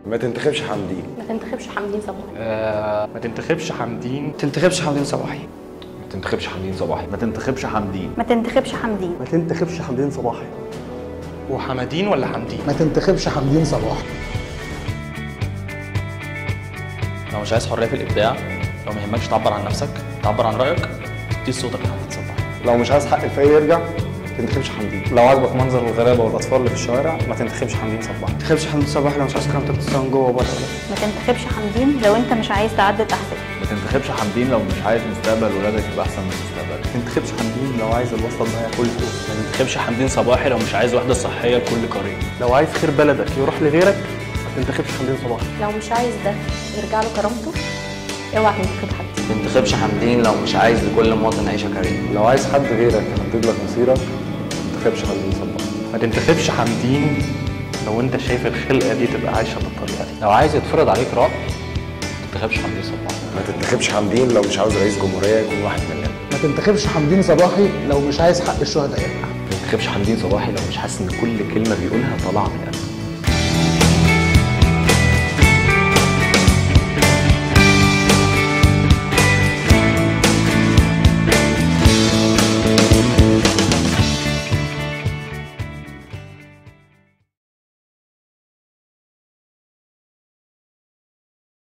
ما تنتخبش حمدين. ما تنتخبش حمدين صباحي. ما تنتخبش حمدين. ما تنتخبش حمدين صباحي. ما تنتخبش حمدين صباحي. ما تنتخبش حمدين. ما تنتخبش حمدين. ما تنتخبش حمدين صباحي. وحمدين ولا حمدين؟ ما تنتخبش حمدين صباحي. لو مش عايز حريه في الابداع، لو ما يهمكش تعبر عن نفسك، تعبر عن رايك، دي صوتك لحمدين صباحي. لو مش عايز حق الفقير يرجع ما تنتخبش حمدين. لو عاجبك منظر الغلابه والاطفال اللي في الشوارع ما تنتخبش حمدين صباحي. ما تنتخبش حمدين صباحي لو مش عايز كرامتك تتصون جوه وبره. ما تنتخبش حمدين لو انت مش عايز تعدل احسن. ما تنتخبش حمدين لو مش عايز مستقبل ولادك يبقى احسن من مستقبلك. ما تنتخبش حمدين لو عايز الوسط ده ياكل فوق. ما تنتخبش حمدين صباحي لو مش عايز وحده صحيه لكل قريه. لو عايز خير بلدك يروح لغيرك ما تنتخبش حمدين صباحي. لو مش عايز ده يرجع له كرامته اوعى تنتخب حد. ما تنتخبش حمدين لو مش عايز لكل مواطن عيشه كريمه. لو عايز حد غيرك يحدد لك مصيرك ما تنتخبش حمدين صباحي. ما تنتخبش حمدين لو انت شايف الخلقه دي تبقى عايشه بالطريقه دي. لو عايز يتفرض عليك رأي ما تنتخبش حمدين صباحي. ما تنتخبش حمدين لو مش عاوز رئيس جمهوريه يكون واحد مننا. ما تنتخبش حمدين صباحي لو مش عايز حق الشهداء يرجع. ما تنتخبش حمدين صباحي لو مش حاسس ان كل كلمه بيقولها طالعه من قلبه.